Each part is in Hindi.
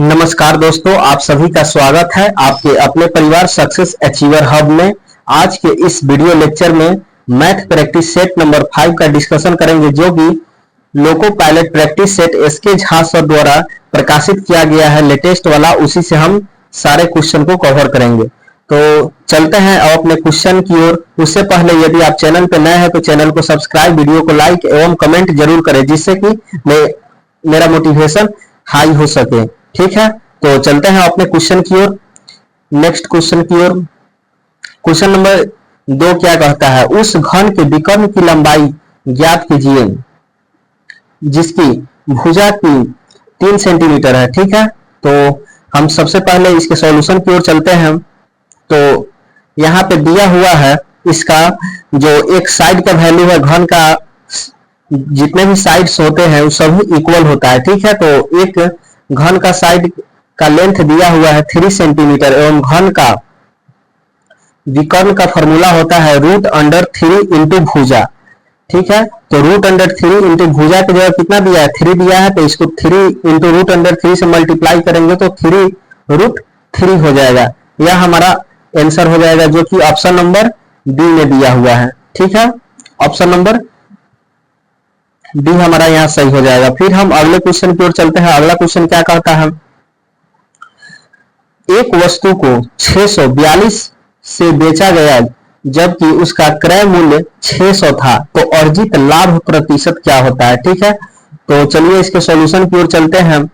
नमस्कार दोस्तों, आप सभी का स्वागत है आपके अपने परिवार सक्सेस अचीवर हब में। आज के इस वीडियो लेक्चर में मैथ प्रैक्टिस सेट नंबर 5 का डिस्कशन करेंगे, जो कि loco pilot practice set SK Jha sir द्वारा प्रकाशित किया गया है, लेटेस्ट वाला। उसी से हम सारे क्वेश्चन को कवर करेंगे। तो चलते हैं अब अपने क्वेश्चन की ओर। उससे पहले यदि आप चैनल पर नए हैं तो चैनल को सब्सक्राइब, वीडियो को लाइक एवं कमेंट जरूर करें, जिससे कि मेरा मोटिवेशन हाई हो सके। ठीक है, तो चलते हैं अपने क्वेश्चन की ओर, नेक्स्ट क्वेश्चन की ओर। क्वेश्चन नंबर 2 क्या कहता है? उस घन के विकर्ण की लंबाई ज्ञात कीजिए जिसकी भुजा की 3 सेंटीमीटर है। ठीक है, तो हम सबसे पहले इसके सॉल्यूशन की ओर चलते हैं। तो यहाँ पे दिया हुआ है इसका जो एक साइड का वैल्यू है, घन का जितने भी साइड्स होते हैं वो सभी इक्वल होता है। ठीक है, तो एक घन का साइड का लेंथ दिया हुआ है 3 सेंटीमीटर एवं घन का विकर्ण का फॉर्मूला होता है √3 इंटू भुजा। ठीक है, तो √3 इंटू भुजा की जगह कितना दिया है? 3 दिया है, तो इसको 3 इंटू √3 से मल्टीप्लाई करेंगे तो 3√3 हो जाएगा। यह हमारा आंसर हो जाएगा, जो कि ऑप्शन नंबर बी में दिया हुआ है। ठीक है, ऑप्शन नंबर डी हमारा यहाँ सही हो जाएगा। फिर हम अगले क्वेश्चन की ओर चलते हैं। अगला क्वेश्चन क्या कहता है? एक वस्तु को 642 से बेचा गया जबकि उसका क्रय मूल्य 600 था, तो अर्जित लाभ प्रतिशत क्या होता है? ठीक है, तो चलिए इसके सॉल्यूशन की ओर चलते हैं।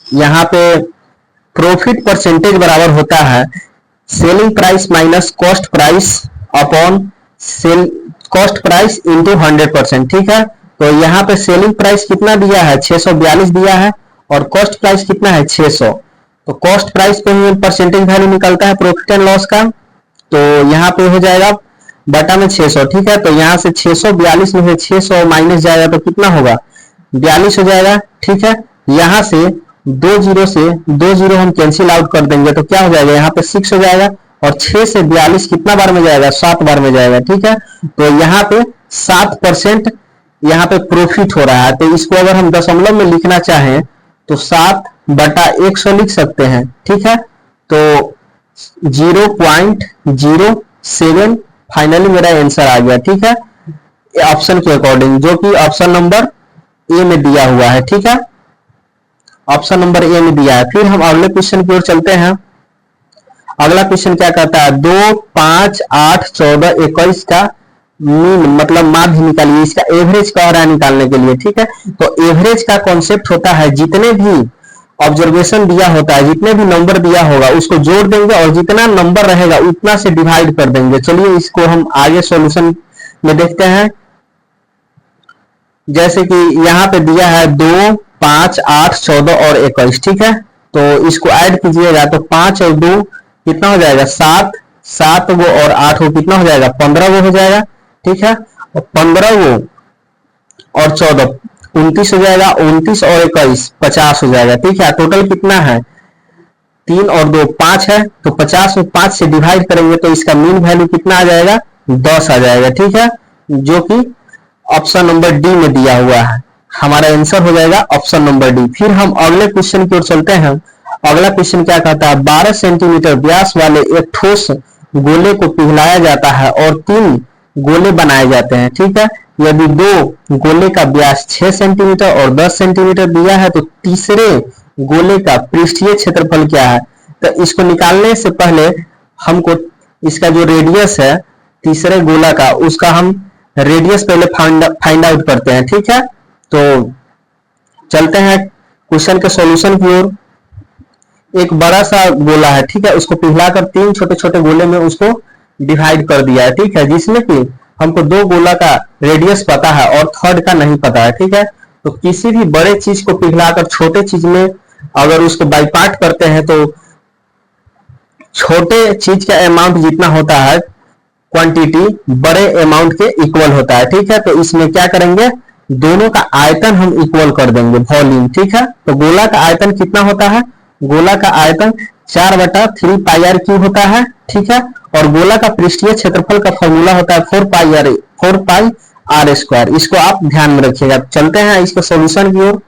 यहाँ पे प्रॉफिट परसेंटेज बराबर होता है selling price minus cost price upon cell cost price into 100%। ठीक है, तो यहाँ पे सेलिंग प्राइस कितना दिया है? 642 दिया है, और कॉस्ट प्राइस कितना है? 600। तो कॉस्ट प्राइस पे ही परसेंटेज वैल्यू निकलता है प्रॉफिट एंड लॉस का, तो यहाँ पे हो जाएगा बटा में 600। ठीक है, तो यहाँ से 642 में से 600 माइनस जाएगा तो कितना होगा? 42 हो जाएगा। ठीक है, यहाँ से 2 जीरो से 2 जीरो हम कैंसिल आउट कर देंगे तो क्या हो जाएगा? यहाँ पे 6 हो जाएगा, और 6 से 42 कितना बार में जाएगा? 7 बार में जाएगा। ठीक है, तो यहाँ पे 7% यहाँ पे प्रॉफिट हो रहा है। तो इसको अगर हम दशमलव में लिखना चाहें तो 7/100 लिख सकते हैं। ठीक है, तो 0.07 फाइनली मेरा आंसर आ गया। ठीक है, ऑप्शन के अकॉर्डिंग, जो कि ऑप्शन नंबर ए में दिया हुआ है। ठीक है, ऑप्शन नंबर ए में दिया है। फिर हम अगले क्वेश्चन की ओर चलते हैं। अगला क्वेश्चन क्या कहता है? 2, 5, 8, 14, 21 का मीन मतलब माध्य निकालिए। इसका एवरेज कह रहा है निकालने के लिए। ठीक है, तो एवरेज का कॉन्सेप्ट होता है जितने भी ऑब्जर्वेशन दिया होता है, जितने भी नंबर दिया होगा उसको जोड़ देंगे और जितना नंबर रहेगा उतना से डिवाइड कर देंगे। चलिए इसको हम आगे सॉल्यूशन में देखते हैं। जैसे कि यहाँ पे दिया है 2, 5, 8, 14 और 21। ठीक है, तो इसको ऐड कीजिएगा तो 5 और 2 कितना हो जाएगा? 7, 7 गो और 8 गो कितना हो जाएगा? 15 गो हो जाएगा। ठीक है, और 15 गो और 14 29 हो जाएगा, 29 और 21 50 हो जाएगा। ठीक है, टोटल कितना है? 3 और 2 5 है, तो 50 में 5 से डिवाइड करेंगे तो इसका मीन वैल्यू कितना आ जाएगा? 10 आ जाएगा। ठीक है, जो कि ऑप्शन नंबर डी में दिया हुआ है। हमारा आंसर हो जाएगा ऑप्शन नंबर डी। फिर हम अगले क्वेश्चन की ओर चलते हैं। अगला क्वेश्चन क्या कहता है? 12 सेंटीमीटर व्यास वाले एक ठोस गोले को पिघलाया जाता है और 3 गोले बनाए जाते हैं। ठीक है, यदि 2 गोले का व्यास 6 सेंटीमीटर और 10 सेंटीमीटर दिया है तो तीसरे गोले का पृष्ठीय क्षेत्रफल क्या है? तो इसको निकालने से पहले हमको इसका जो रेडियस है तीसरे गोला का, उसका हम रेडियस पहले फाइंड आउट करते हैं। ठीक है, तो चलते हैं क्वेश्चन के सॉल्यूशन की ओर। एक बड़ा सा गोला है, ठीक है, उसको पिघलाकर 3 छोटे छोटे गोले में उसको डिवाइड कर दिया है। ठीक है, जिसमें कि हमको 2 गोला का रेडियस पता है और थर्ड का नहीं पता है। ठीक है, तो किसी भी बड़े चीज को पिघलाकर छोटे चीज में अगर उसको बाई पार्ट करते हैं तो छोटे चीज का अमाउंट जितना होता है क्वांटिटी बड़े अमाउंट के इक्वल होता है। ठीक है, तो इसमें क्या करेंगे? दोनों का आयतन हम इक्वल कर देंगे, वॉल्यूम। ठीक है, तो गोला का आयतन कितना होता है? गोला का आयतन 4/3 पाई आर क्यूब होता है। ठीक है, और गोला का पृष्ठीय क्षेत्रफल का फॉर्मूला होता है 4 पाई आर स्क्वायर। इसको आप ध्यान में रखिएगा। चलते हैं इसके सॉल्यूशन की ओर।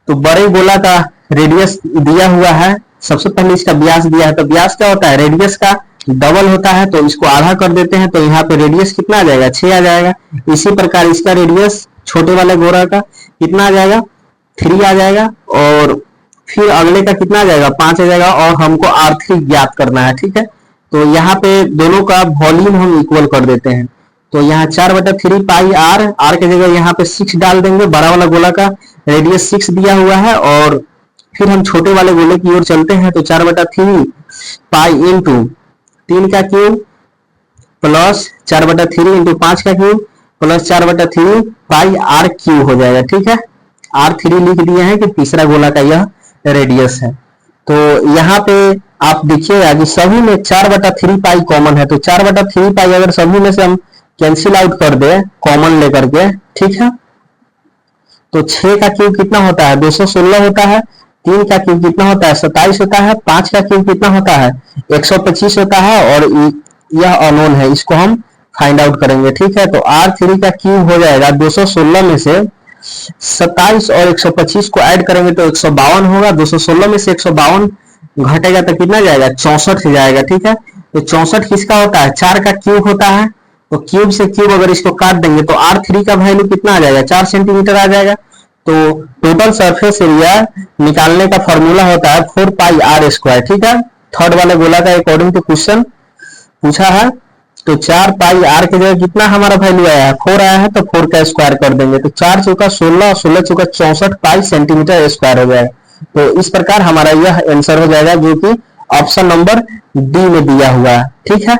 तो बड़े गोला का रेडियस दिया हुआ है, सबसे पहले इसका व्यास दिया है, तो व्यास क्या होता है, रेडियस का डबल होता है, तो इसको आधा कर देते हैं, तो यहाँ पे रेडियस कितना आ जाएगा, 6 आ जाएगा। इसी प्रकार इसका रेडियस छोटे वाले गोला का कितना आ जाएगा, 3 आ जाएगा, और फिर अगले का कितना आ जाएगा, 5 आ जाएगा, और हमको R3 ज्ञात करना है, ठीक है। तो यहाँ पे दोनों का वॉल्यूम हम इक्वल कर देते हैं, तो यहाँ 4/3 पाई आर के जगह यहाँ पे 6 डाल देंगे, बड़ा वाला गोला का रेडियस 6 दिया हुआ है, और फिर हम छोटे वाले गोले की ओर चलते हैं, तो 4/3 पाई इंटू 3 का क्यूब प्लस 4/3 इंटू 5 का cube plus 4/3 pi r cube हो जाएगा, ठीक है। R3 लिख दिए हैं कि तीसरा गोला का यह रेडियस है। तो यहाँ पे आप देखिएगा कि सभी में 4/3 पाई कॉमन है, तो 4/3 पाई अगर सभी में से हम कैंसिल आउट कर दे कॉमन लेकर के, ठीक है, तो 6 का क्यूब कितना होता है, 216 होता है, 3 का क्यूब कितना होता है, 27 होता है, 5 का क्यूब कितना होता है, 125 होता है, और यह अननोन है, इसको हम फाइंड आउट करेंगे, ठीक है। तो R3 का क्यूब हो जाएगा 216 में से 27 और 125 को ऐड करेंगे तो 152 होगा, 216 में से 152 घटेगा तो कितना जाएगा, 64 जाएगा, ठीक है। तो 64 किसका होता है, 4 का क्यूब होता है, तो क्यूब से क्यूब अगर इसको काट देंगे तो R3 का वैल्यू कितना आ जाएगा, 4 सेंटीमीटर आ जाएगा। तो टोटल सरफेस एरिया निकालने का फॉर्मूला होता है 4 पाई आर स्क्वायर, ठीक है। थर्ड वाले गोला का अकॉर्डिंग टू क्वेश्चन पूछा है, तो 4 पाई आर के जगह कितना हमारा वैल्यू आया है, 4 आया है, तो 4 का स्क्वायर कर देंगे, तो 4 चौका 16 और 16 चौका 64 पाई सेंटीमीटर स्क्वायर हो जाएगा। तो इस प्रकार हमारा यह आंसर हो जाएगा, जो कि ऑप्शन नंबर डी में दिया हुआ है, ठीक है।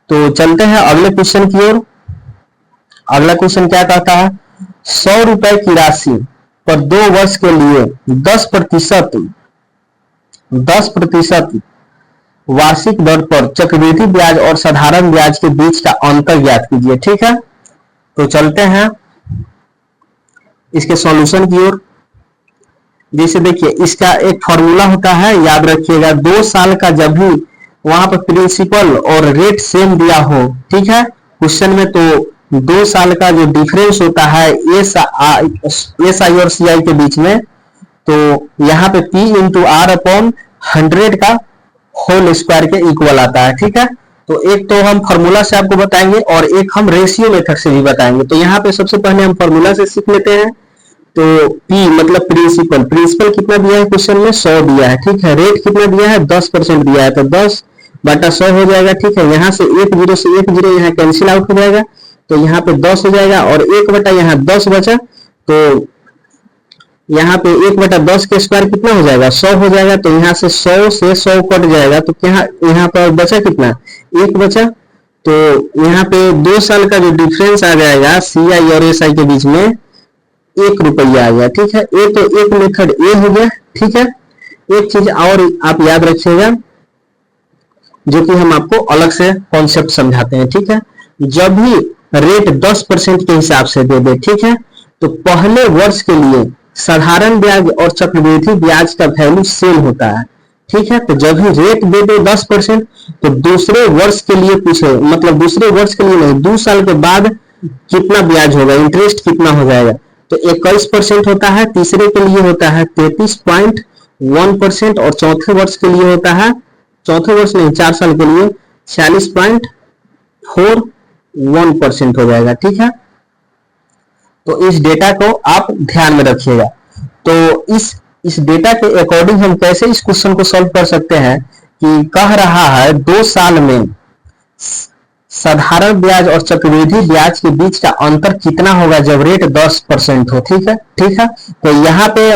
तो चलते हैं अगले क्वेश्चन की ओर। अगला क्वेश्चन क्या कहता है, 100 रुपए की राशि पर 2 वर्ष के लिए 10% वार्षिक दर पर चक्रवृद्धि ब्याज और साधारण ब्याज के बीच का अंतर ज्ञात कीजिए, ठीक है। तो चलते हैं इसके सॉल्यूशन की ओर। जैसे देखिए इसका एक फॉर्मूला होता है, याद रखिएगा, 2 साल का जब भी वहां पर प्रिंसिपल और रेट सेम दिया हो, ठीक है, क्वेश्चन में, तो 2 साल का जो डिफरेंस होता है एस आई और सी आई के बीच में, तो यहाँ पे P इंटू आर अपॉन 100 का होल स्क्वायर के इक्वल आता है, ठीक है। तो एक तो हम फॉर्मूला से आपको बताएंगे और एक हम रेशियो मेथड से भी बताएंगे। तो यहाँ पे सबसे पहले हम फॉर्मूला से सीख लेते हैं। तो P मतलब प्रिंसिपल कितना दिया है क्वेश्चन में, 100 दिया है, ठीक है। रेट कितना दिया है, 10% दिया है, तो 10/100 हो जाएगा, ठीक है। यहाँ से 1 0 से 1 0 यहाँ कैंसिल आउट हो जाएगा, तो यहाँ पे 10 हो जाएगा, और 1 यहाँ 10 बचा, तो यहाँ पे 1/10 के स्क्वायर कितना हो जाएगा, 100 हो जाएगा। तो यहाँ से 100 से 100 कट जाएगा, तो यहाँ पर बचा कितना, 1 बचा। तो यहाँ पे 2 साल का जो डिफरेंस आ जाएगा सी आई और एस आई के बीच में, 1 रुपया आ गया, ठीक है। ये तो एक मेथड ए हो गया, ठीक है। एक चीज और आप याद रखिएगा, जो कि हम आपको अलग से कॉन्सेप्ट समझाते हैं, ठीक है। जब भी रेट 10% के हिसाब से दे दे, ठीक है, तो पहले वर्ष के लिए साधारण ब्याज और चक्रवृद्धि ब्याज का वैल्यू सेम होता है, ठीक है। तो जब भी रेट दे दे 10%, तो दूसरे वर्ष के लिए पूछे, मतलब दूसरे वर्ष के लिए नहीं, 2 साल के बाद कितना ब्याज होगा, इंटरेस्ट कितना हो जाएगा, तो 21% होता है, तीसरे के लिए होता है 33.1%, और चौथे वर्ष के लिए होता है, चौथे वर्ष नहीं 4 साल के लिए 46.41% हो जाएगा, ठीक है। तो इस डेटा को आप ध्यान में रखिएगा। तो इस डेटा के अकॉर्डिंग हम कैसे इस क्वेश्चन को सॉल्व कर सकते हैं, कि कह रहा है 2 साल में साधारण ब्याज और चक्रवृद्धि ब्याज के बीच का अंतर कितना होगा जब रेट 10% हो, ठीक है, ठीक है। तो यहाँ पे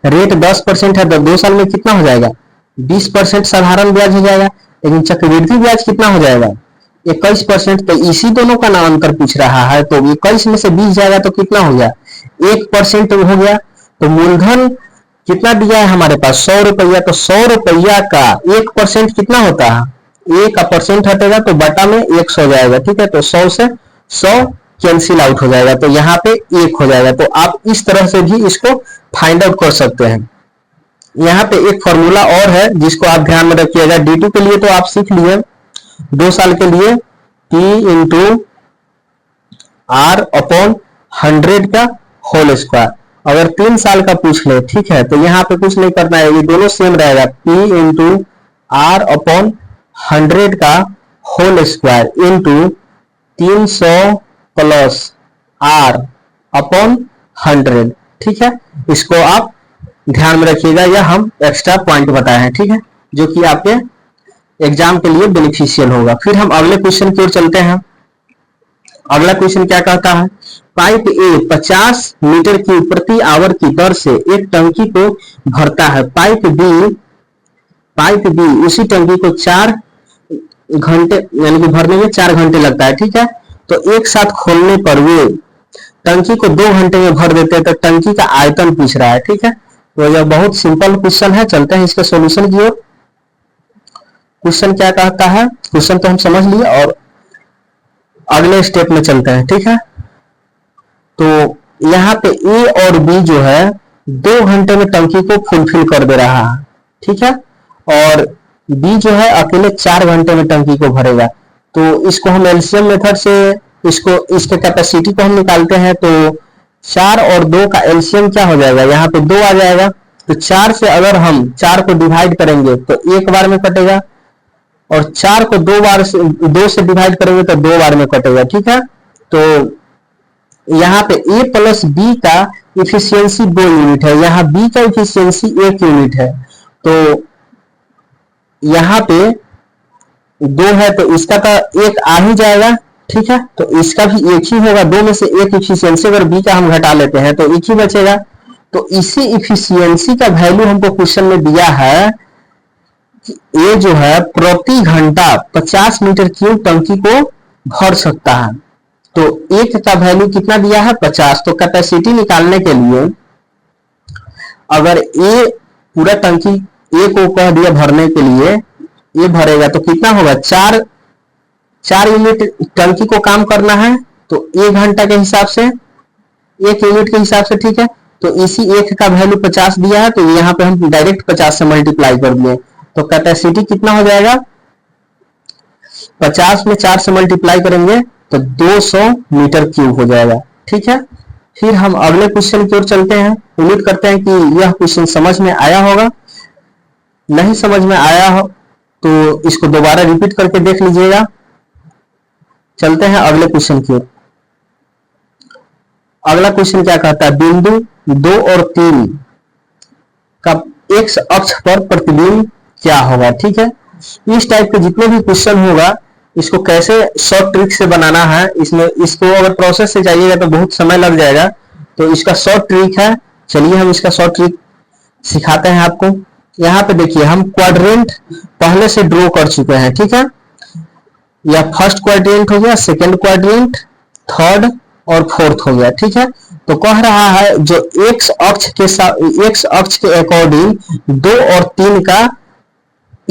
रेट 10% है, तो 2 साल में कितना हो जाएगा, 20% साधारण ब्याज हो जाएगा, लेकिन चक्रवृद्धि ब्याज कितना हो जाएगा, 21%। तो इसी दोनों का ना अंतर पूछ रहा है, तो 21 में से 20 जाएगा तो कितना हो गया, 1% हो गया। तो मूलधन कितना दिया है हमारे पास, 100 रुपया, तो 100 रुपया का 1% कितना होता है, 1% हटेगा तो बटा में 100 हो जाएगा, ठीक है। तो 100 से 100 कैंसिल आउट हो जाएगा, तो यहाँ पे 1 हो जाएगा। तो आप इस तरह से भी इसको फाइंड आउट कर सकते हैं। यहाँ पे एक फॉर्मूला और है जिसको आप ध्यान में रखिएगा। D2 के लिए तो आप सीख लिए, 2 साल के लिए P इंटू आर अपॉन 100 का होल स्क्वायर, अगर 3 साल का पूछ ले, ठीक है, तो यहाँ पे कुछ नहीं करना है, ये दोनों सेम रहेगा, P इंटू आर अपॉन 100 का whole square into 300 plus r upon 100। ठीक है, इसको आप ध्यान में रखिएगा, यह हम एक्स्ट्रा पॉइंट बताए हैं, ठीक है, जो कि आपके एग्जाम के लिए बेनिफिशियल होगा। फिर हम अगले क्वेश्चन की ओर चलते हैं। अगला क्वेश्चन क्या कहता है, पाइप ए 50 मीटर की प्रति आवर की दर से एक टंकी को भरता है, पाइप बी उसी टंकी को 4 घंटे यानी कि भरने में 4 घंटे लगता है। ठीक है, तो एक साथ खोलने पर वे टंकी को 2 घंटे में भर देते हैं, तो टंकी का आयतन पूछ रहा है। ठीक है, तो यह बहुत सिंपल क्वेश्चन है। चलते हैं इसके सॉल्यूशन की ओर। क्वेश्चन क्या कहता है, क्वेश्चन तो हम समझ लिए और अगले स्टेप में चलते हैं। ठीक है, तो यहाँ पे ए और बी जो है 2 घंटे में टंकी को फुलफिल कर दे रहा है। ठीक है, और बी जो है अकेले 4 घंटे में टंकी को भरेगा। तो इसको हम एलसीएम मेथड से इसके कैपेसिटी को हम निकालते हैं, तो 4 और 2 का एलसीएम क्या हो जाएगा, यहाँ पे 2 आ जाएगा। तो 4 से अगर हम 4 को डिवाइड करेंगे तो एक बार में कटेगा, और 4 को 2 से डिवाइड करेंगे तो 2 बार में कटेगा। ठीक है, तो यहाँ पे ए प्लस बी का इफिशियंसी 2 यूनिट है, यहाँ बी का इफिशियंसी 1 यूनिट है। तो यहाँ पे 2 है तो इसका तो 1 आ ही जाएगा। ठीक है, तो इसका भी 1 ही होगा, 2 में से 1 इफिशियंसी अगर बी का हम घटा लेते हैं तो 1 ही बचेगा। तो इसी इफिशियंसी का वैल्यू हमको क्वेश्चन में दिया है कि ये जो है प्रति घंटा 50 मीटर क्यूब टंकी को भर सकता है। तो एक का वैल्यू कितना दिया है, 50। तो कैपेसिटी निकालने के लिए अगर ए पूरा टंकी ए को कह दिया भरने के लिए, ये भरेगा तो कितना होगा, 4 यूनिट टंकी को काम करना है, तो 1 घंटा के हिसाब से 1 यूनिट के हिसाब से। ठीक है, तो इसी 1 का वैल्यू 50 दिया है, तो यहाँ पे हम डायरेक्ट 50 से मल्टीप्लाई कर दिए, तो कैपेसिटी कितना हो जाएगा, 50 में 4 से मल्टीप्लाई करेंगे तो 200 मीटर क्यूब हो जाएगा। ठीक है, फिर हम अगले क्वेश्चन की ओर चलते हैं। उम्मीद करते हैं कि यह क्वेश्चन समझ में आया होगा। नहीं समझ में आया हो तो इसको दोबारा रिपीट करके देख लीजिएगा। चलते हैं अगले क्वेश्चन की ओर। अगला क्वेश्चन क्या कहता है, बिंदु 2 और 3 का एक्स अक्ष पर प्रतिबिंब क्या होगा। ठीक है, इस टाइप के जितने भी क्वेश्चन होगा इसको कैसे शॉर्ट ट्रिक से बनाना है, इसको अगर प्रोसेस से जाइएगा तो बहुत समय लग जाएगा। तो इसका शॉर्ट ट्रिक है, चलिए हम इसका शॉर्ट ट्रिक सिखाते हैं आपको। यहाँ पे देखिए हम क्वाड्रेंट पहले से ड्रॉ कर चुके हैं। ठीक है, यह फर्स्ट क्वाड्रेंट हो गया, सेकेंड क्वाड्रेंट, थर्ड और फोर्थ हो गया। ठीक है, तो कह रहा है जो एक्स अक्ष के अकॉर्डिंग 2 और 3 का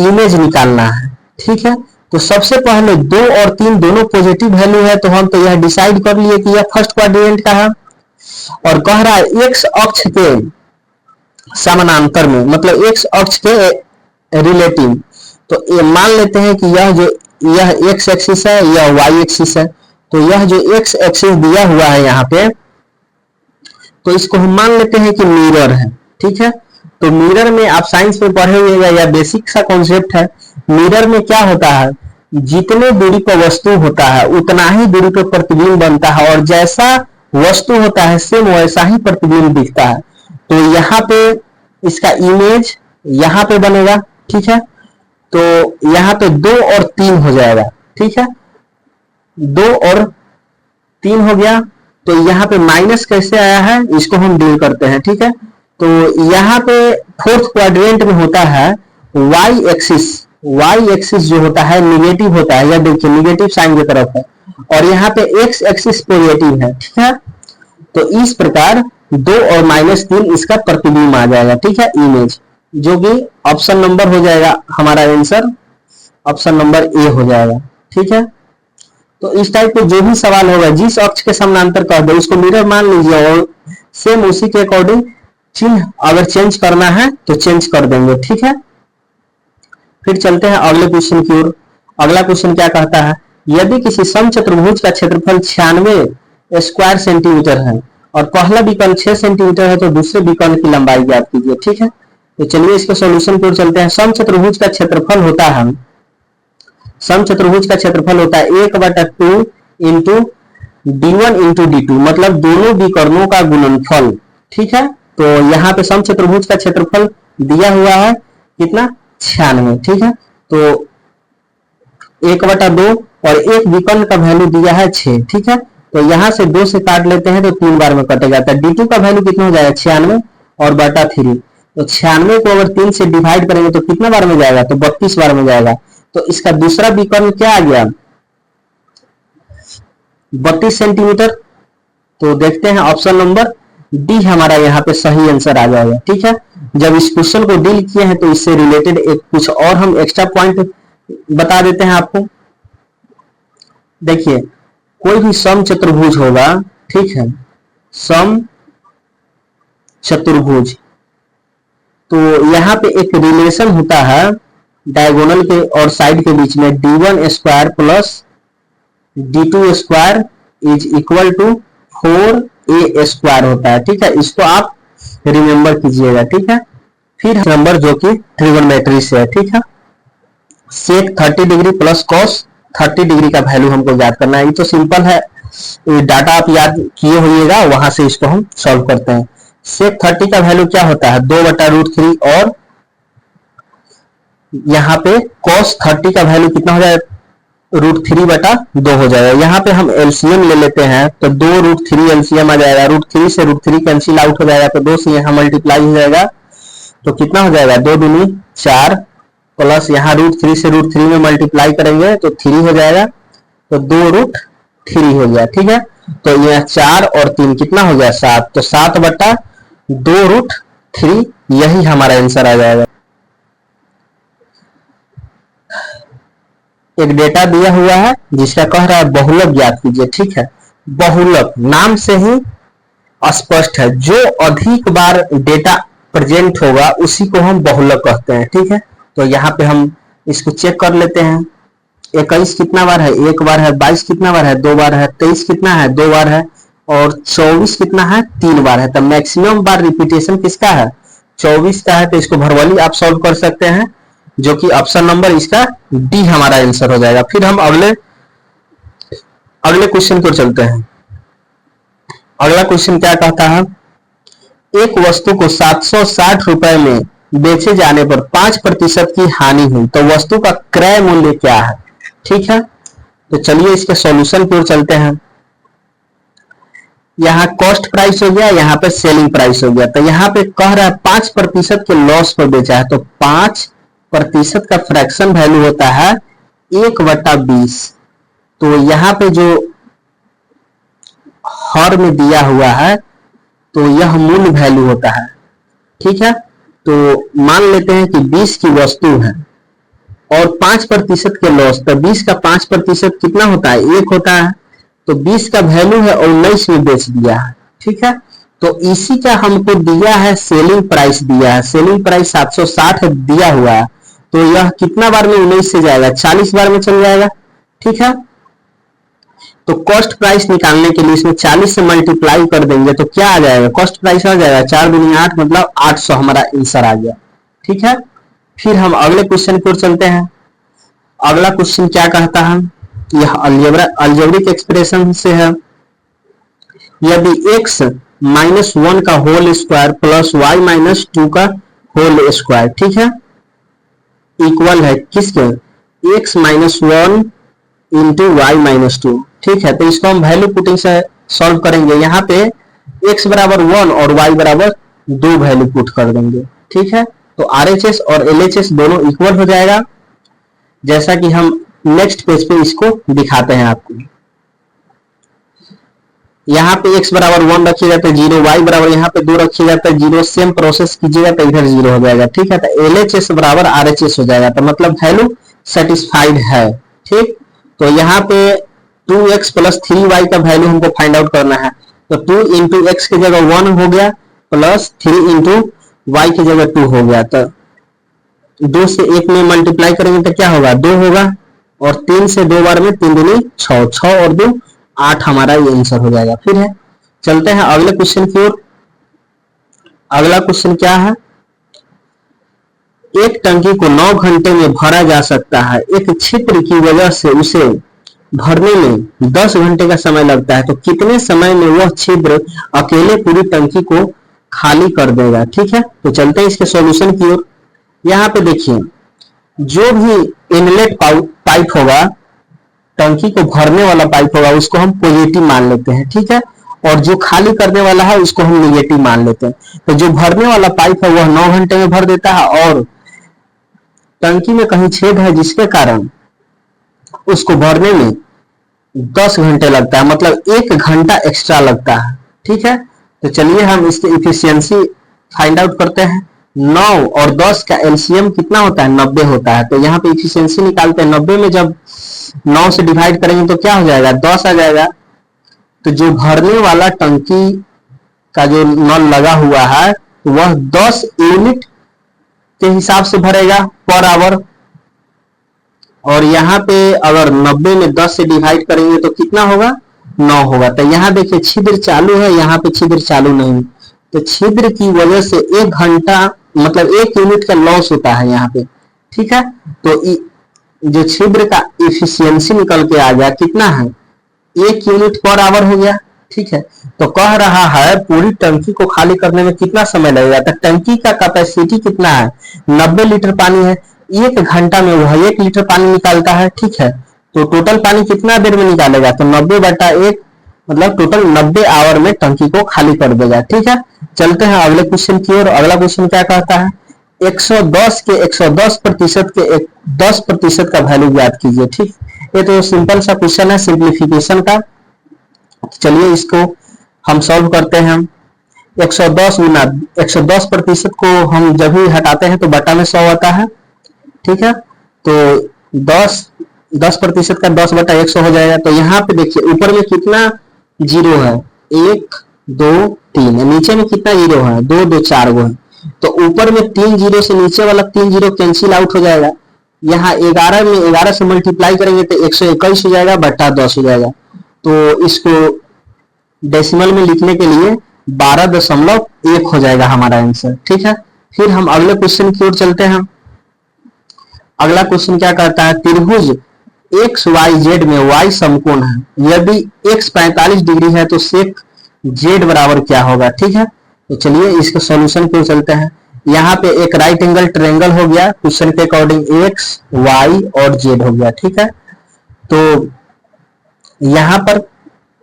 इमेज निकालना है। ठीक है, तो सबसे पहले 2 और 3 दोनों पॉजिटिव वैल्यू है, तो हम तो यह डिसाइड कर लिए कि यह फर्स्ट क्वाड्रेंट का है। और कह रहा है एक्स अक्ष के समानांतर में, मतलब एक्स अक्ष के रिलेटिव, तो ये मान लेते हैं कि यह एक्स एक्सिस है, यह वाई एक्सिस है। तो यह जो एक्स एक्सिस दिया हुआ है यहाँ पे, तो इसको हम मान लेते हैं कि मिरर है। ठीक है, तो मिरर में आप साइंस में पढ़े हुए या बेसिक सा कॉन्सेप्ट है, मिरर में क्या होता है, जितने दूरी पर वस्तु होता है उतना ही दूरी पर प्रतिबिंब बनता है, और जैसा वस्तु होता है सेम वैसा ही प्रतिबिंब दिखता है। तो यहाँ पे इसका इमेज यहाँ पे बनेगा। ठीक है, तो यहाँ पे 2 और 3 हो जाएगा। ठीक है, 2 और 3 हो गया, तो यहाँ पे माइनस कैसे आया है इसको हम डील करते हैं। ठीक है, तो यहाँ पे फोर्थ क्वाड्रेंट में होता है वाई एक्सिस जो होता है निगेटिव होता है, या देखिए निगेटिव साइन की तरफ है, और यहाँ पे एक्स एक्सिस पॉजिटिव है। ठीक है, तो इस प्रकार 2 और -3 इसका प्रतिबिंब आ जाएगा। ठीक है, इमेज, जो कि ऑप्शन नंबर हो जाएगा हमारा आंसर, ऑप्शन नंबर ए हो जाएगा। ठीक है, तो इस टाइप के जो भी सवाल होगा जिस अक्ष के समानांतर कर दो उसको मिरर मान लीजिए, और सेम उसी के अकॉर्डिंग चिन्ह अगर चेंज करना है तो चेंज कर देंगे। ठीक है, फिर चलते हैं अगले क्वेश्चन की ओर। अगला क्वेश्चन क्या कहता है, यदि किसी समचतुर्भुज का क्षेत्रफल 96 स्क्वायर सेंटीमीटर है और पहला विकर्ण 6 सेंटीमीटर है तो दूसरे विकर्ण की लंबाई ज्ञात कीजिए। ठीक है, तो चलिए इसके सॉल्यूशन की ओर चलते हैं। समचतुर्भुज का क्षेत्रफल होता है, समचतुर्भुज का क्षेत्रफल होता है 1/2 इंटू d1 इंटू d2, मतलब दोनों विकर्णों का गुणनफल। ठीक है, तो यहाँ पे समचतुर्भुज का क्षेत्रफल दिया हुआ है कितना, 96। ठीक है, तो 1/2 और एक विकर्ण का वैल्यू दिया है 6। ठीक है, तो यहाँ से 2 से काट लेते हैं तो 3 बार में कट जाता है। d2 का वैल्यू कितना हो जाएगा, 96 और बटा 3। तो 96 को अगर 3 से डिवाइड करेंगे तो कितना बार में जाएगा, तो 32 बार में जाएगा। तो इसका दूसरा विकर्ण क्या आ गया, 32 सेंटीमीटर। तो देखते हैं ऑप्शन नंबर डी हमारा यहाँ पे सही आंसर आ जाएगा। ठीक है, जब इस क्वेश्चन को डील किए हैं तो इससे रिलेटेड एक कुछ और हम एक्स्ट्रा पॉइंट बता देते हैं आपको। देखिए, कोई भी समचतुर्भुज होगा, ठीक है, समचतुर्भुज, तो यहाँ पे एक रिलेशन होता है डायगोनल के और साइड के बीच में, d1 square plus d2 square is equal to 4a square होता है। ठीक है, इसको आप रिमेंबर कीजिएगा। ठीक है, फिर नंबर जो कि ट्रिगोनोमेट्री से है। ठीक है, सेक 30 डिग्री प्लस कॉस 30 डिग्री का वैल्यू हमको याद करना है। ये तो सिंपल है, डाटा आप याद किए होइएगा, वहां से इसको हम सॉल्व करते हैं। सेक 30 का वैल्यू क्या होता है, 2/√3, और यहाँ पे cos 30 का वैल्यू कितना हो जाएगा, √3/2 हो जाएगा। यहाँ पे हम एलसीएम ले लेते हैं तो 2√3 एलसीएम आ जाएगा, √3 से √3 कैंसिल आउट हो जाएगा, तो 2 से यहाँ मल्टीप्लाई हो जाएगा, तो कितना हो जाएगा, 2 दूनी 4, प्लस यहाँ √3 से √3 में मल्टीप्लाई करेंगे तो 3 हो जाएगा, तो 2√3 हो गया। ठीक है, तो यह 4 और 3 कितना हो गया, 7, तो 7/2√3 यही हमारा आंसर आ जाएगा। एक डेटा दिया हुआ है जिसका कह रहा है बहुलक ज्ञात कीजिए। ठीक है, बहुलक नाम से ही स्पष्ट है, जो अधिक बार डेटा प्रेजेंट होगा उसी को हम बहुलक कहते हैं। ठीक है, तो यहाँ पे हम इसको चेक कर लेते हैं। 21 कितना बार है, 1 बार है, 22 कितना बार है, 2 बार है, 23 कितना है, 2 बार है, और 24 कितना है, 3 बार है। तो मैक्सिमम बार रिपीटेशन किसका है, 24 का है, तो इसको भरवली आप सॉल्व कर सकते हैं, जो कि ऑप्शन नंबर इसका डी हमारा आंसर हो जाएगा। फिर हम अगले क्वेश्चन को चलते हैं। अगला क्वेश्चन क्या कहता है, एक वस्तु को 760 रुपए में बेचे जाने पर 5% की हानि हुई, तो वस्तु का क्रय मूल्य क्या है। ठीक है, तो चलिए इसके सॉल्यूशन की ओर चलते हैं। यहाँ कॉस्ट प्राइस हो गया, यहाँ पे सेलिंग प्राइस हो गया, तो यहाँ पे कह रहा है 5% के लॉस पर बेचा है, तो 5% का फ्रैक्शन वैल्यू होता है 1/20। तो यहाँ पे जो हर में दिया हुआ है तो यह मूल वैल्यू होता है। ठीक है, तो मान लेते हैं कि 20 की वस्तु है और 5% के लॉस, तो 20 का 5% कितना होता है, 1 होता है, तो 20 का वैल्यू है और 19 में बेच दिया है। ठीक है, तो इसी का हमको दिया है सेलिंग प्राइस, दिया है सेलिंग प्राइस 760 दिया हुआ है, तो यह कितना बार में 19 से जाएगा, 40 बार में चल जाएगा। ठीक है, तो कॉस्ट प्राइस निकालने के लिए इसमें 40 से मल्टीप्लाई कर देंगे तो क्या आ जाएगा, कॉस्ट प्राइस आ जाएगा 4 दूनी 8, मतलब 800 हमारा आंसर आ गया। ठीक है, फिर हम अगले क्वेश्चन की ओर चलते हैं। अगला क्वेश्चन क्या कहता है, यह अलजेब्रिक एक्सप्रेशन से है। यदि x -1 का होल स्क्वायर प्लस y -2 का होल स्क्वायर, ठीक है, इक्वल है किसके, x -1 इंटू वाई -2। ठीक है, तो इसको हम वैल्यू पुटिंग से सॉल्व करेंगे। यहाँ पे x बराबर 1 और y बराबर 2 वैल्यू पुट कर देंगे। ठीक है, तो RHS और LHS दोनों इक्वल हो जाएगा, जैसा कि हम नेक्स्ट पेज पे इसको दिखाते हैं आपको। यहाँ पे x बराबर 1 रखिएगा तो 0, y बराबर यहाँ पे 2 रखिएगा तो 0, सेम प्रोसेस कीजिएगा तो इधर 0 हो जाएगा। ठीक है, तो LHS बराबर RHS हो जाएगा, तो मतलब वैल्यू सेटिस्फाइड है। ठीक, तो यहाँ पे 2x प्लस 3y का वैल्यू हमको फाइंड आउट करना है, तो 2 इंटू एक्स की जगह 1 हो गया, प्लस 3 इंटू वाई की जगह 2 हो गया, तो 2 से 1 में मल्टीप्लाई करेंगे तो क्या होगा, 2 होगा, और 3 से 2 बार में 3 दूनी 6, 6 और 2 8 हमारा ये आंसर हो जाएगा। फिर है चलते हैं अगले क्वेश्चन की ओर। अगला क्वेश्चन क्या है, एक टंकी को 9 घंटे में भरा जा सकता है, एक छिद्र की वजह से उसे भरने में 10 घंटे का समय लगता है, तो कितने समय में वह छिद्र अकेले पूरी टंकी को खाली कर देगा। ठीक है, तो चलते हैं इसके सॉल्यूशन की ओर। यहाँ पे देखिए, जो भी इनलेट पाइप होगा, टंकी को भरने वाला पाइप होगा, उसको हम पॉजिटिव मान लेते हैं। ठीक है, और जो खाली करने वाला है उसको हम नेगेटिव मान लेते हैं। तो जो भरने वाला पाइप है वह 9 घंटे में भर देता है, और टंकी में कहीं छेद है जिसके कारण उसको भरने में 10 घंटे लगता है, मतलब 1 घंटा एक्स्ट्रा लगता है। ठीक है, तो चलिए हम इसकी इफिशियंसी फाइंड आउट करते हैं। 9 और 10 का एलसीएम कितना होता है, 90 होता है। तो यहाँ पे इफिशियंसी निकालते हैं, 90 में जब 9 से डिवाइड करेंगे तो क्या हो जाएगा, 10 आ जाएगा। तो जो भरने वाला टंकी का जो नल लगा हुआ है वह 10 यूनिट के हिसाब से भरेगा पर आवर, और यहाँ पे अगर 90 में 10 से डिवाइड करेंगे तो कितना होगा, 9 होगा। तो यहाँ देखिए छिद्र चालू है, यहाँ पे छिद्र चालू नहीं, तो छिद्र की वजह से 1 घंटा मतलब 1 यूनिट का लॉस होता है यहाँ पे। ठीक है, तो जो छिद्र का इफिशियंसी निकल के आ गया कितना है, 1 यूनिट पर आवर हो गया। ठीक है, तो कह रहा है पूरी टंकी को खाली करने में कितना समय लगेगा। तो टंकी का कैपेसिटी कितना है, 90 लीटर पानी है, 1 घंटा में वह 1 लीटर पानी निकालता है। ठीक है, तो टोटल पानी कितना देर में निकालेगा, तो 90/1 मतलब टोटल 90 आवर में टंकी को खाली कर देगा। ठीक है, चलते हैं अगले क्वेश्चन की ओर। अगला क्वेश्चन क्या कहता है, 110 के 110% के 10% का वैल्यू ज्ञात कीजिए। ठीक, ये तो सिंपल सा क्वेश्चन है सिंप्लीफिकेशन का। चलिए इसको हम सॉल्व करते हैं। 110 गुना 110% को हम जब भी हटाते हैं तो बटा में 100 आता है। ठीक है, तो 10% का 10/100 हो जाएगा। तो यहाँ पे देखिए ऊपर में कितना जीरो है, 1 2 3, नीचे में कितना जीरो है, 2 2 4 गो है। तो ऊपर में 3 जीरो से नीचे वाला 3 जीरो कैंसिल आउट हो जाएगा। यहाँ 11 में 11 से मल्टीप्लाई करेंगे तो 121 हो जाएगा बटा 10 हो जाएगा। तो इसको डेसिमल में लिखने के लिए 12.1 हो जाएगा हमारा आंसर। ठीक है, फिर हम अगले क्वेश्चन की ओर चलते हैं। अगला क्वेश्चन क्या कहता है, त्रिभुज एक्स वाई जेड में y समकोण है, यदि x 45 डिग्री है तो सेक z बराबर क्या होगा। ठीक है, तो चलिए इसके सॉल्यूशन की ओर चलते हैं। यहाँ पे एक राइट एंगल ट्रायंगल हो गया क्वेश्चन के अकॉर्डिंग, x y और z हो गया। ठीक है, तो यहाँ पर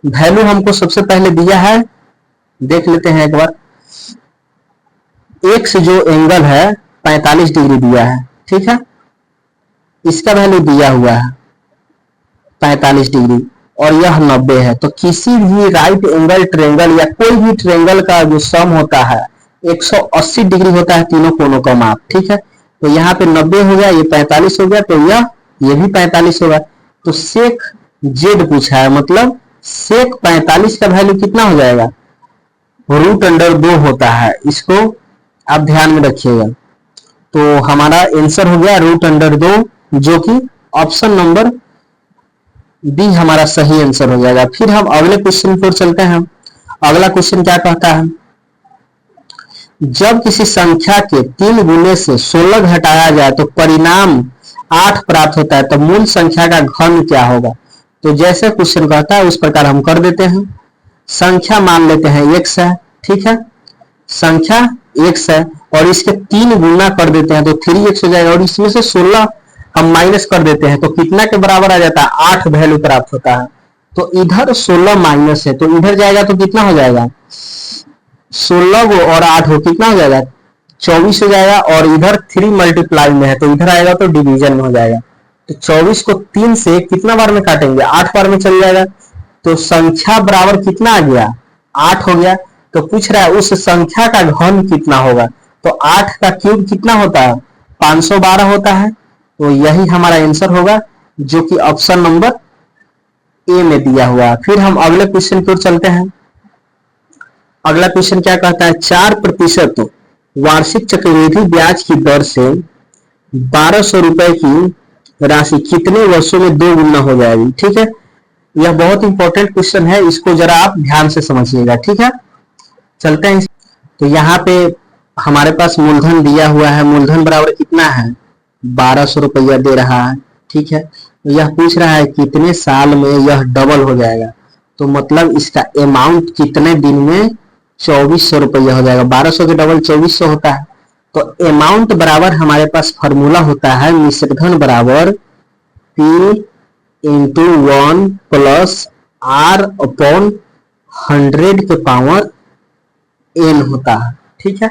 वैल्यू हमको सबसे पहले दिया है, देख लेते हैं एक बार। x जो एंगल है 45 डिग्री दिया है। ठीक है, इसका वैल्यू दिया हुआ है 45 डिग्री और यह 90 है। तो किसी भी राइट एंगल ट्रायंगल या कोई भी ट्रायंगल का जो सम होता है 180 डिग्री होता है तीनों कोनों का माप। ठीक है, तो यहाँ पे 90 हो गया, ये 45 हो गया, तो ये भी 45 होगा। तो सेक जेड पूछा है, मतलब सेक 45 का वैल्यू कितना हो जाएगा, √2 होता है। इसको आप ध्यान में रखिएगा। तो हमारा आंसर हो गया √2, जो कि ऑप्शन नंबर बी हमारा सही आंसर हो जाएगा। फिर हम अगले क्वेश्चन पर चलते हैं। अगला क्वेश्चन क्या कहता है, जब किसी संख्या के 3 गुने से 16 घटाया जाए तो परिणाम 8 प्राप्त होता है, तो मूल संख्या का घन क्या होगा। तो जैसे क्वेश्चन कहता है उस प्रकार हम कर देते हैं। संख्या मान लेते हैं x है। ठीक है, संख्या x है और इसके 3 गुना कर देते हैं तो 3x हो जाएगा, और इसमें से 16 हम माइनस कर देते हैं तो कितना के बराबर आ जाता है, 8 वैल्यू प्राप्त होता है। तो इधर 16 माइनस है तो इधर जाएगा तो कितना हो जाएगा, 16 को और 8 हो कितना हो जाएगा, 24 हो जाएगा। और इधर 3 मल्टीप्लाई में है तो इधर आएगा तो डिवीजन में हो जाएगा। तो 24 को 3 से कितना बार में काटेंगे, 8 बार में चल जाएगा। तो संख्या बराबर कितना आ गया, 8 हो गया। तो पूछ रहा है उस संख्या का घन कितना होगा, तो 8 का क्यूब कितना होता है, 512 होता है। तो यही हमारा आंसर होगा, जो कि ऑप्शन नंबर ए में दिया हुआ है। फिर हम अगले क्वेश्चन की ओर चलते हैं। अगला क्वेश्चन क्या कहता है, 4% वार्षिक चक्रवृद्धि ब्याज की दर से 1200 रुपए की राशि कितने वर्षों में 2 गुना हो जाएगी। ठीक है, यह बहुत इंपॉर्टेंट क्वेश्चन है, इसको जरा आप ध्यान से समझिएगा, ठीक है। चलते हैं। तो यहाँ पे हमारे पास मूलधन दिया हुआ है, मूलधन बराबर कितना है, 1200 रुपया दे रहा है, ठीक है। तो यह पूछ रहा है कितने साल में यह डबल हो जाएगा, तो मतलब इसका अमाउंट कितने दिन में 2400 रुपया हो जाएगा। 1200 के डबल 2400 होता है। तो अमाउंट बराबर हमारे पास फॉर्मूला होता है मिश्रधन बराबर P into 1 plus R upon 100 के पावर n होता है, ठीक है।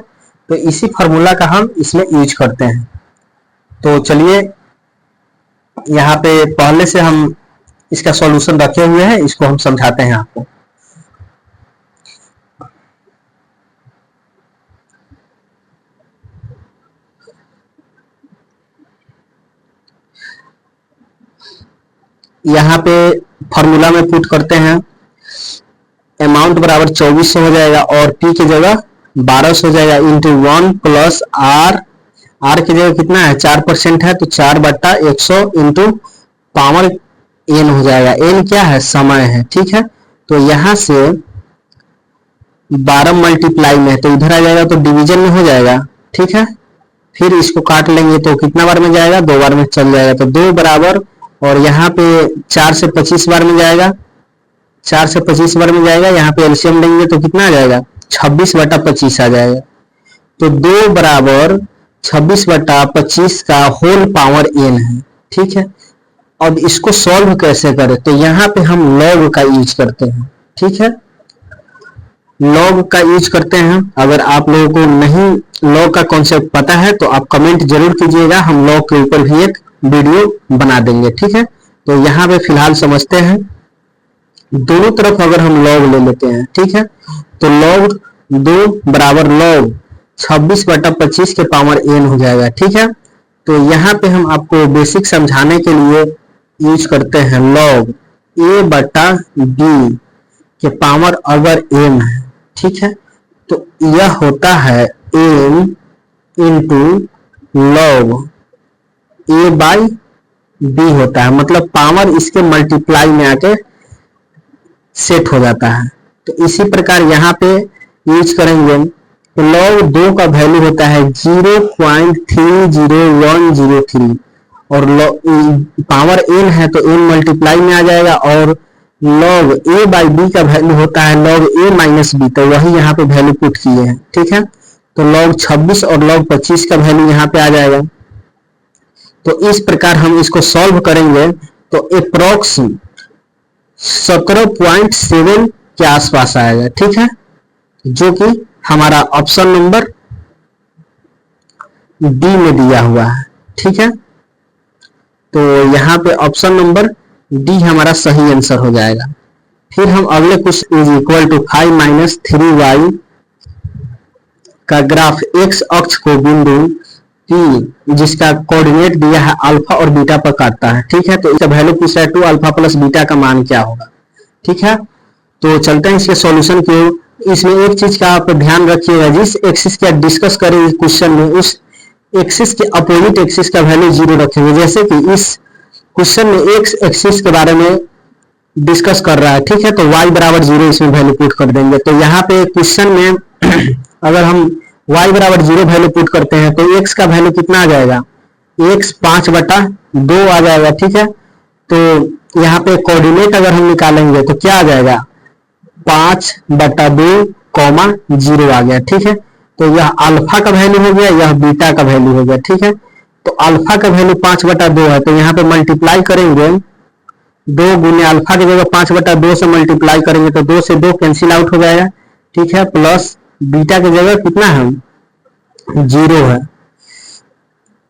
तो इसी फॉर्मूला का हम इसमें यूज करते हैं। तो चलिए यहाँ पे पहले से हम इसका सॉल्यूशन रखे हुए हैं, इसको हम समझाते हैं आपको। यहाँ पे फॉर्मूला में पुट करते हैं, अमाउंट बराबर 2400 हो जाएगा और P की जगह 1200 हो जाएगा इंटू 1 प्लस R की जगह कितना है 4% है, तो 4/100 इंटू पावर n हो जाएगा। n क्या है, समय है, ठीक है। तो यहां से 12 मल्टीप्लाई में तो इधर आ जाएगा तो डिवीजन में हो जाएगा, ठीक है। फिर इसको काट लेंगे तो कितना बार में जाएगा, 2 बार में चल जाएगा, तो 2 बराबर, और यहाँ पे 4 से 25 बार में जाएगा, 4 से 25 बार में जाएगा। यहाँ पे एलसीएम लेंगे तो कितना आ जाएगा, 26/25 आ जाएगा। तो 2 बराबर 26/25 का होल पावर n है, ठीक है। अब इसको सॉल्व कैसे करें, तो यहाँ पे हम लॉग का यूज करते हैं, ठीक है। लॉग का यूज करते हैं। अगर आप लोगों को नहीं लॉग का कॉन्सेप्ट पता है तो आप कमेंट जरूर कीजिएगा, हम लॉग के ऊपर भी एक वीडियो बना देंगे, ठीक है। तो यहाँ पे फिलहाल समझते हैं, दोनों तरफ अगर हम लॉग ले लेते हैं, ठीक है, तो लॉग 2 बराबर लॉग 26/25 के पावर n हो जाएगा, ठीक है। तो यहाँ पे हम आपको बेसिक समझाने के लिए यूज करते हैं लॉग a/b के पावर अगर m है, ठीक है। तो यह होता है m इंटू लॉग a/b होता है, मतलब पावर इसके मल्टीप्लाई में आके सेट हो जाता है। तो इसी प्रकार यहाँ पे यूज करेंगे, तो लॉग 2 का वैल्यू होता है 0.30103 और पावर n है तो n मल्टीप्लाई में आ जाएगा, और लॉग a/b का वैल्यू होता है लॉग a-b, तो वही यहाँ पे वैल्यू पुट किए हैं, ठीक है। तो लॉग 26 और लॉग 25 का वैल्यू यहाँ पे आ जाएगा। तो इस प्रकार हम इसको सॉल्व करेंगे तो अप्रोक्स 17.7 के आसपास आएगा, ठीक है, जो कि हमारा ऑप्शन नंबर डी में दिया हुआ है, ठीक है। तो यहाँ पे ऑप्शन नंबर डी हमारा सही आंसर हो जाएगा। फिर हम अगले कुछ इज इक्वल टू 5 - 3y का ग्राफ x अक्ष को बिंदु P जिसका कोऑर्डिनेट दिया है अल्फा और बीटा पर काटता है, ठीक है। तो इसका वैल्यू पूछ रहा है 2 अल्फा प्लस बीटा का मान क्या होगा, ठीक है। तो चलते हैं इसके सॉल्यूशन की ओर। इसमें एक चीज का आप ध्यान रखिएगा, जिस एक्सिस का डिस्कस करें इस क्वेश्चन में उस एक्सिस के अपोजिट एक्सिस का वैल्यू 0 रखेंगे। जैसे कि इस क्वेश्चन में एक्स एक्सिस के बारे में डिस्कस कर रहा है, ठीक है, तो y बराबर 0 इसमें वैल्यू पुट कर देंगे। तो यहाँ पे क्वेश्चन में अगर हम y बराबर 0 वैल्यू पुट करते हैं तो x का वैल्यू कितना आ जाएगा, x 5/2 आ जाएगा, ठीक है। तो यहाँ पे कोऑर्डिनेट अगर हम निकालेंगे तो क्या आ जाएगा, 5/2, 0 आ गया, ठीक है। तो यह अल्फा का वैल्यू हो गया, यह बीटा का वैल्यू हो गया, ठीक है। तो अल्फा का वैल्यू 5/2 है, तो यहाँ पे मल्टीप्लाई करेंगे, 2 गुने अल्फा की जगह 5/2 से मल्टीप्लाई करेंगे तो 2 से 2 कैंसिल आउट हो जाएगा, ठीक है। प्लस बीटा की जगह कितना है, 0 है,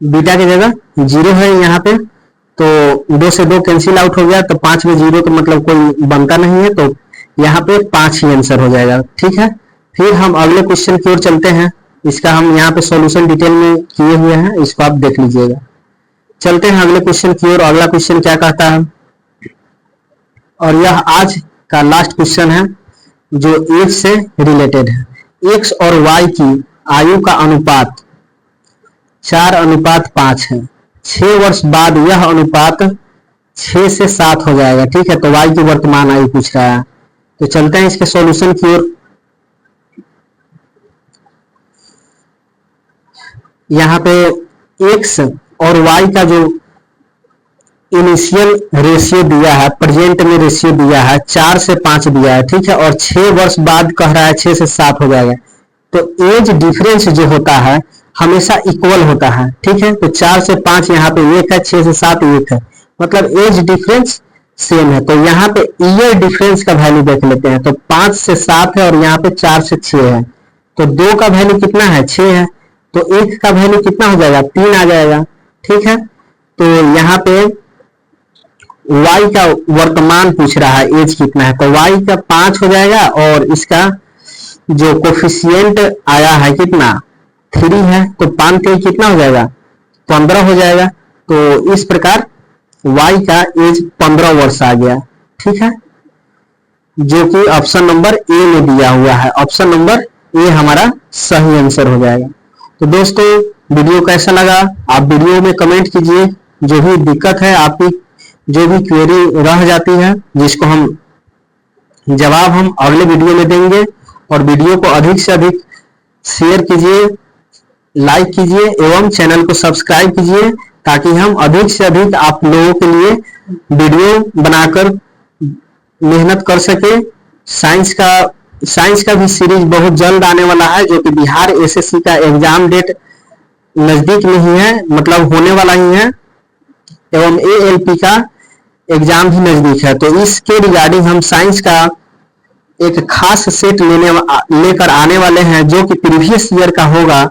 बीटा की जगह 0 है यहाँ पे, तो 2 से 2 कैंसिल आउट हो गया, तो 5 में 0 का मतलब कोई बनता नहीं है, तो यहाँ पे 5 ही आंसर हो जाएगा, ठीक है। फिर हम अगले क्वेश्चन की ओर चलते हैं। इसका हम यहाँ पे सॉल्यूशन डिटेल में किए हुए हैं, इसको आप देख लीजिएगा। चलते हैं अगले क्वेश्चन की ओर। अगला क्वेश्चन क्या कहता है, और यह आज का लास्ट क्वेश्चन है जो एज से रिलेटेड है। एक्स और वाई की आयु का अनुपात 4:5 है। 6 वर्ष बाद यह अनुपात 6 से 7 हो जाएगा। ठीक है, तो y की वर्तमान आयु पूछ रहा है। तो चलते हैं इसके सॉल्यूशन की ओर। यहाँ पे x और y का जो इनिशियल रेशियो दिया है, प्रेजेंट में रेशियो दिया है 4 से 5 दिया है। ठीक है, और 6 वर्ष बाद कह रहा है 6 से 7 हो जाएगा। तो एज डिफरेंस जो होता है हमेशा इक्वल होता है। ठीक है, तो 4 से 5 यहाँ पे 1 है, 6 से 7 1 है, मतलब एज डिफरेंस सेम है। तो यहाँ पे ईयर डिफरेंस का वैल्यू देख लेते हैं। तो 5 से 7 है और यहाँ पे 4 से 6 है। तो 2 का वैल्यू कितना है? 6 है। तो 1 का वैल्यू कितना हो जाएगा? 3 आ जाएगा। ठीक है, तो यहाँ पे y का वर्तमान पूछ रहा है, एज कितना है, तो y का 5 हो जाएगा और इसका जो कोफिशिएंट आया है कितना? 3 है। तो 5 3 कितना हो जाएगा? 15 हो जाएगा। तो इस प्रकार y का एज 15 वर्ष आ गया। ठीक है, जो कि ऑप्शन नंबर ए में दिया हुआ है। ऑप्शन नंबर ए हमारा सही आंसर हो जाएगा। तो दोस्तों, वीडियो कैसा लगा आप वीडियो में कमेंट कीजिए। जो भी दिक्कत है, आपकी जो भी क्वेरी रह जाती है, जिसको हम जवाब हम अगले वीडियो में देंगे। और वीडियो को अधिक से अधिक शेयर कीजिए, लाइक कीजिए एवं चैनल को सब्सक्राइब कीजिए, ताकि हम अधिक से अधिक आप लोगों के लिए वीडियो बनाकर मेहनत कर सके। साइंस का भी सीरीज बहुत जल्द आने वाला है, जो कि बिहार एसएससी का एग्जाम डेट नजदीक में ही है, मतलब होने वाला ही है, एवं एएलपी का एग्जाम भी नजदीक है। तो इसके रिगार्डिंग हम साइंस का एक खास सेट लेकर आने वाले हैं, जो कि प्रीवियस ईयर का होगा।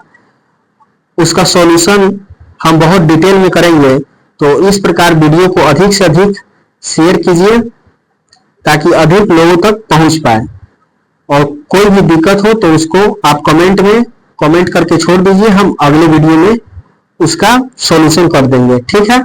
उसका सॉल्यूशन हम बहुत डिटेल में करेंगे। तो इस प्रकार वीडियो को अधिक से अधिक शेयर कीजिए, ताकि अधिक लोगों तक पहुंच पाए। और कोई भी दिक्कत हो तो उसको आप कमेंट में कमेंट करके छोड़ दीजिए, हम अगले वीडियो में उसका सॉल्यूशन कर देंगे। ठीक है।